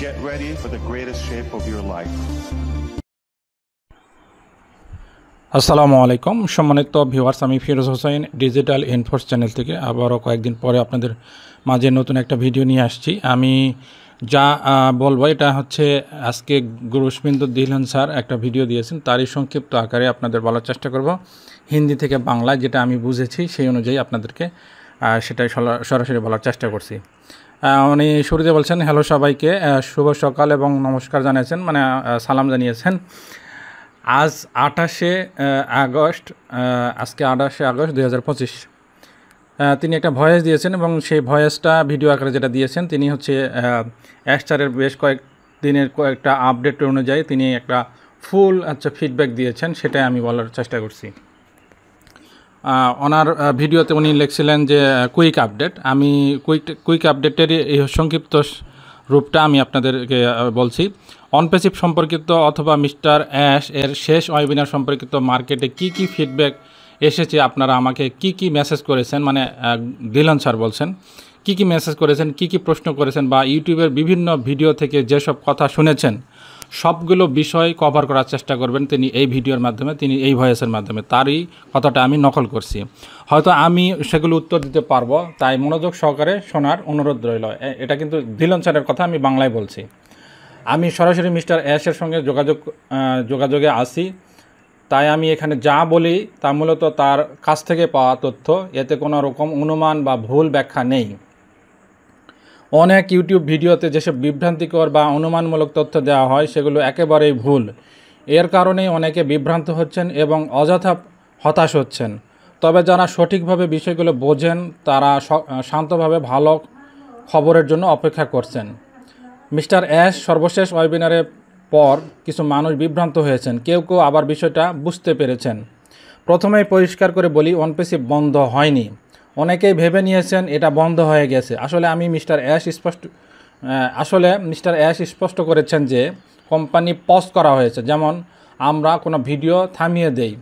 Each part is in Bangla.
Get ready for the greatest shape of your life. আসসালামু আলাইকুম সম্মানিত ভিউয়ার্স, আমি Firoz Hossain digital enforce channel থেকে আবারও কয়েকদিন পরে আপনাদের মাঝে নতুন একটা ভিডিও নিয়ে আসছি। আমি যা বলবো এটা হচ্ছে আজকে গুরুস্মিন্দু দিলন স্যার একটা ভিডিও দিয়েছেন, তারই সংক্ষিপ্ত আকারে আপনাদের বলার চেষ্টা করব হিন্দি থেকে বাংলা, যেটা আমি বুঝেছি সেই অনুযায়ী আপনাদেরকে সেটাই সরাসরি বলার চেষ্টা করছি। উনি শুরুতে বলছেন, হ্যালো সবাইকে, শুভ সকাল এবং নমস্কার জানিয়েছেন, মানে সালাম জানিয়েছেন। আজ 28শে আগস্ট, আজকে 28শে আগস্ট 2025 তিনি একটা ভয়েস দিয়েছেন এবং সেই ভয়েসটা ভিডিও আকারে যেটা দিয়েছেন, তিনি হচ্ছে অ্যাস্টারের বেশ কয়েকদিনের কয়েকটা আপডেট অনুযায়ী তিনি একটা ফুল ফিডব্যাক দিয়েছেন, সেটাই আমি বলার চেষ্টা করছি। ওনার ভিডিওতে উনি লিখছিলেন যে কুইক আপডেট। আমি কুইক আপডেটের এই সংক্ষিপ্ত রূপটা আমি আপনাদেরকে বলছি। অনপ্যাসিভ সম্পর্কিত অথবা মিস্টার অ্যাশ এর শেষ ওয়েবিনার সম্পর্কিত মার্কেটে কি ফিডব্যাক এসেছে, আপনারা আমাকে কি মেসেজ করেছেন, মানে দিলন স্যার বলছেন কি মেসেজ করেছেন, কি প্রশ্ন করেছেন, বা ইউটিউবের বিভিন্ন ভিডিও থেকে যেসব কথা শুনেছেন সবগুলো বিষয় কভার করার চেষ্টা করবেন তিনি এই ভিডিওর মাধ্যমে, তিনি এই ভয়েসের মাধ্যমে। তারই কথাটা আমি নকল করছি, হয়তো আমি সেগুলো উত্তর দিতে পারবো, তাই মনোযোগ সহকারে শোনার অনুরোধ রইল। এটা কিন্তু দিলন স্যারের কথা, আমি বাংলায় বলছি। আমি সরাসরি মিস্টার অ্যাশের সঙ্গে যোগাযোগে আসি, তাই আমি এখানে যা বলি তা মূলত তার কাছ থেকে পাওয়া তথ্য, এতে কোনো রকম অনুমান বা ভুল ব্যাখ্যা নেই। অনেক ইউটিউব ভিডিওতে যেসব বিভ্রান্তিকর বা অনুমানমূলক তথ্য দেওয়া হয় সেগুলো একেবারেই ভুল। এর কারণেই অনেকে বিভ্রান্ত হচ্ছেন এবং অযথা হতাশ হচ্ছেন। তবে যারা সঠিকভাবে বিষয়গুলো বোঝেন তারা শান্তভাবে ভালো খবরের জন্য অপেক্ষা করছেন। মিস্টার অ্যাশ সর্বশেষ ওয়েবিনারের পর কিছু মানুষ বিভ্রান্ত হয়েছেন, কেউ আবার বিষয়টা বুঝতে পেরেছেন। প্রথমেই পরিষ্কার করে বলি, অনপ্যাসিভ বন্ধ হয়নি। অনেকেই ভেবে নিয়েছেন এটা বন্ধ হয়ে গেছে। আসলে মিস্টার অ্যাশ স্পষ্ট করেছেন যে কোম্পানি পজ করা হয়েছে। যেমন আমরা কোনো ভিডিও থামিয়ে দেই,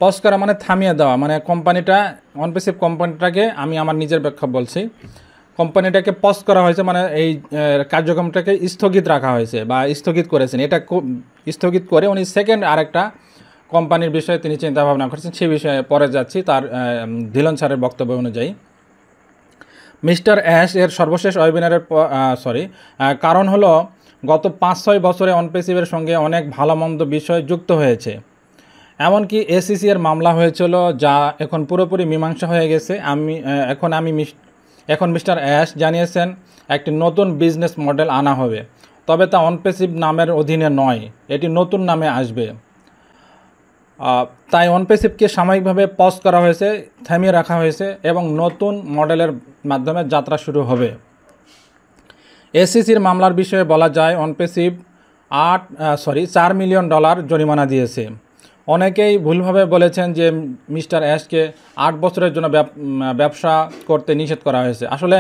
পজ করা মানে থামিয়ে দেওয়া, মানে কোম্পানিটা, অনপ্যাসিভ কোম্পানিটাকে, আমি আমার নিজের ব্যাখ্যা বলছি, কোম্পানিটাকে পজ করা হয়েছে মানে এই কার্যক্রমটাকে স্থগিত রাখা হয়েছে বা স্থগিত করেছেন। এটা স্থগিত করে উনি সেকেন্ড আরেকটা কোম্পানির বিষয়ে তিনি চিন্তা ভাবনা করছেন, সেই বিষয়ে পরে যাচ্ছি তার দিলন স্যারের বক্তব্য অনুযায়ী। মিস্টার অ্যাশ এর সর্বশেষ ওয়েবিনারের কারণ হলো গত 5-6 বছরে অনপ্যাসিভের সঙ্গে অনেক ভালো মন্দ বিষয় যুক্ত হয়েছে। এমনকি এসিসি এর মামলা হয়েছিল, যা এখন পুরোপুরি মীমাংসা হয়ে গেছে। এখন মিস্টার অ্যাশ জানিয়েছেন একটি নতুন বিজনেস মডেল আনা হবে, তবে তা অনপ্যাসিভ নামের অধীনে নয়, এটি নতুন নামে আসবে। তাই অনপ্যাসিভকে সাময়িকভাবে পজ করা হয়েছে, থামিয়ে রাখা হয়েছে এবং নতুন মডেলের মাধ্যমে যাত্রা শুরু হবে। এসিসির মামলার বিষয়ে বলা যায়, অনপ্যাসিভ $4 মিলিয়ন জরিমানা দিয়েছে। অনেকেই ভুলভাবে বলেছেন যে মিস্টার অ্যাশকে 8 বছরের জন্য ব্যবসা করতে নিষেধ করা হয়েছে। আসলে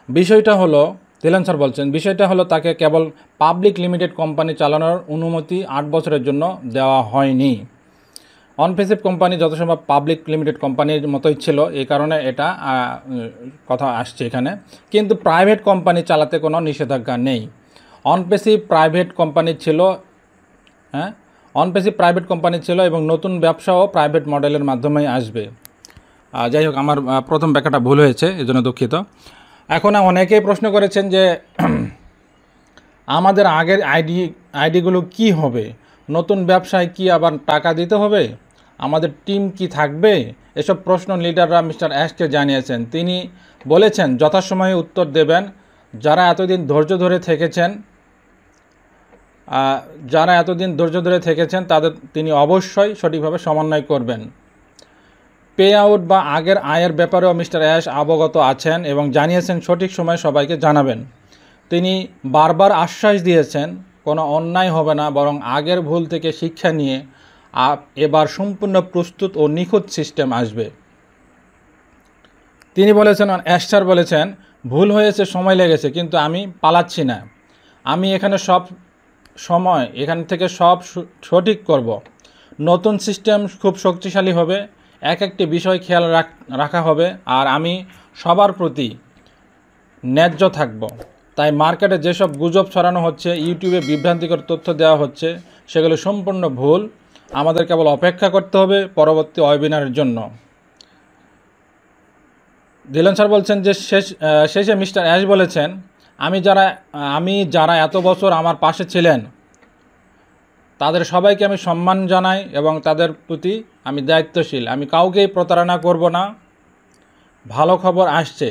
বিষয়টা হলো, দিলন স্যার বলছেন, বিষয়টা হলো তাকে কেবল পাবলিক লিমিটেড কোম্পানি চালানোর অনুমতি 8 বছরের জন্য দেওয়া হয়নি। অনপ্যাসিভ কোম্পানি যথাসম্ভব পাবলিক লিমিটেড কোম্পানির মতোই ছিল, এই কারণে এটা কথা আসছে এখানে। কিন্তু প্রাইভেট কোম্পানি চালাতে কোনো নিষেধাজ্ঞা নেই। অনপ্যাসিভ প্রাইভেট কোম্পানি ছিল এবং নতুন ব্যবসাও প্রাইভেট মডেলের মাধ্যমেই আসবে। যাই হোক, আমার প্রথম ব্যাখ্যাটা ভুল হয়েছে, এজন্য দুঃখিত। এখন অনেকেই প্রশ্ন করেছেন যে আমাদের আগের আইডিগুলো কি হবে, নতুন ব্যবসায় কি আবার টাকা দিতে হবে, আমাদের টিম কি থাকবে, এসব প্রশ্ন লিডাররা মিস্টার অ্যাশকে জানিয়েছেন। তিনি বলেছেন যথাসময়ে উত্তর দেবেন। যারা এতদিন ধৈর্য ধরে থেকেছেন তাদের তিনি অবশ্যই সঠিকভাবে সমন্বয় করবেন। পে আউট বা আগের আয়ের ব্যাপারেও মিস্টার অ্যাশ অবগত আছেন এবং জানিয়েছেন সঠিক সময়ে সবাইকে জানাবেন। তিনি বারবার আশ্বাস দিয়েছেন কোনো অন্যায় হবে না, বরং আগের ভুল থেকে শিক্ষা নিয়ে এবার সম্পূর্ণ প্রস্তুত ও নিখুঁত সিস্টেম আসবে। তিনি বলেছেন, অ্যাস্টার বলেছেন, ভুল হয়েছে, সময় লেগেছে, কিন্তু আমি পালাচ্ছি না। আমি এখান থেকে সব সঠিক করব। নতুন সিস্টেম খুব শক্তিশালী হবে, একটি বিষয় খেয়াল রাখা হবে, আর আমি সবার প্রতি ন্যায্য থাকব। তাই মার্কেটে যেসব গুজব ছড়ানো হচ্ছে, ইউটিউবে বিভ্রান্তিকর তথ্য দেওয়া হচ্ছে, সেগুলো সম্পূর্ণ ভুল। আমাদের কেবল অপেক্ষা করতে হবে পরবর্তী ওয়েবিনারের জন্য। দিলন স্যার বলছেন যে শেষে মিস্টার অ্যাশ বলেছেন, আমি যারা এত বছর আমার পাশে ছিলেন তাদের সবাইকে আমি সম্মান জানাই এবং তাদের প্রতি আমি দায়িত্বশীল। আমি কাউকেই প্রতারণা করব না। ভালো খবর আসছে।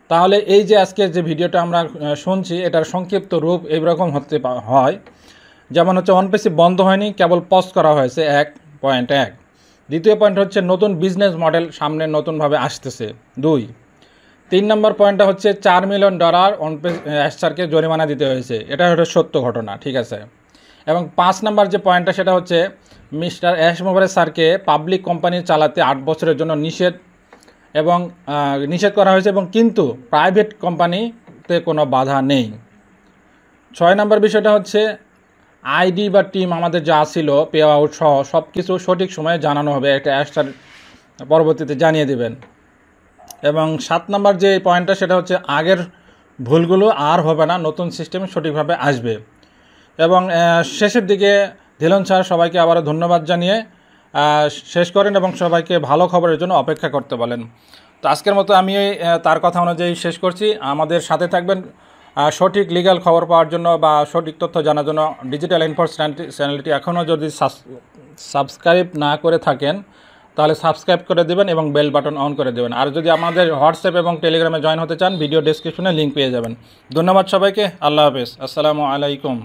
তাহলে এই যে আজকের যে ভিডিওটা আমরা শুনছি, এটার সংক্ষিপ্ত রূপ এইরকম হয়, যেমন হচ্ছে অনপেসিভ বন্ধ হয়নি, কেবল পজ করা হয়েছে 1.1। দ্বিতীয় পয়েন্ট হচ্ছে নতুন বিজনেস মডেল সামনে নতুনভাবে আসতেছে 2। 3 নম্বর পয়েন্টটা হচ্ছে $4 মিলিয়ন অ্যাশ স্যারকে জরিমানা দিতে হয়েছে। এটা হচ্ছে সত্য ঘটনা, ঠিক আছে। এবং 5 নম্বর যে পয়েন্টটা সেটা হচ্ছে মিস্টার অ্যাশ মোবারক স্যারকে পাবলিক কোম্পানি চালাতে 8 বছরের জন্য নিষেধ করা হয়েছে, এবং কিন্তু প্রাইভেট কোম্পানিতে কোনো বাধা নেই। 6 নম্বর বিষয়টা হচ্ছে আইডি বা টিম আমাদের যা ছিল পে আউট সহ সব কিছু সঠিক সময়ে জানানো হবে, একটা অ্যাশ স্যার পরবর্তীতে জানিয়ে দেবেন। এবং 7 নম্বর যে পয়েন্টটা সেটা হচ্ছে আগের ভুলগুলো আর হবে না, নতুন সিস্টেম সঠিকভাবে আসবে। এবং শেষের দিকে দিলন স্যার সবাইকে আবারও ধন্যবাদ জানিয়ে শেষ করেন এবং সবাইকে ভালো খবরের জন্য অপেক্ষা করতে বলেন। তো আজকের মতো আমি তার কথা অনুযায়ী শেষ করছি। আমাদের সাথে থাকবেন সঠিক লিগ্যাল খবর পাওয়ার জন্য বা সঠিক তথ্য জানার জন্য। ডিজিটাল ইনফোর্স চ্যানেলটি এখনও যদি সাবস্ক্রাইব না করে থাকেন তাহলে সাবস্ক্রাইব করে দেবেন এবং বেল বাটন অন করে দেবেন। আর যদি আমাদের হোয়াটসঅ্যাপ এবং টেলিগ্রামে জয়েন হতে চান, ভিডিও ডেসক্রিপশনে লিঙ্ক পেয়ে যাবেন। ধন্যবাদ সবাইকে। আল্লাহ হাফেজ। আসসালামু আলাইকুম।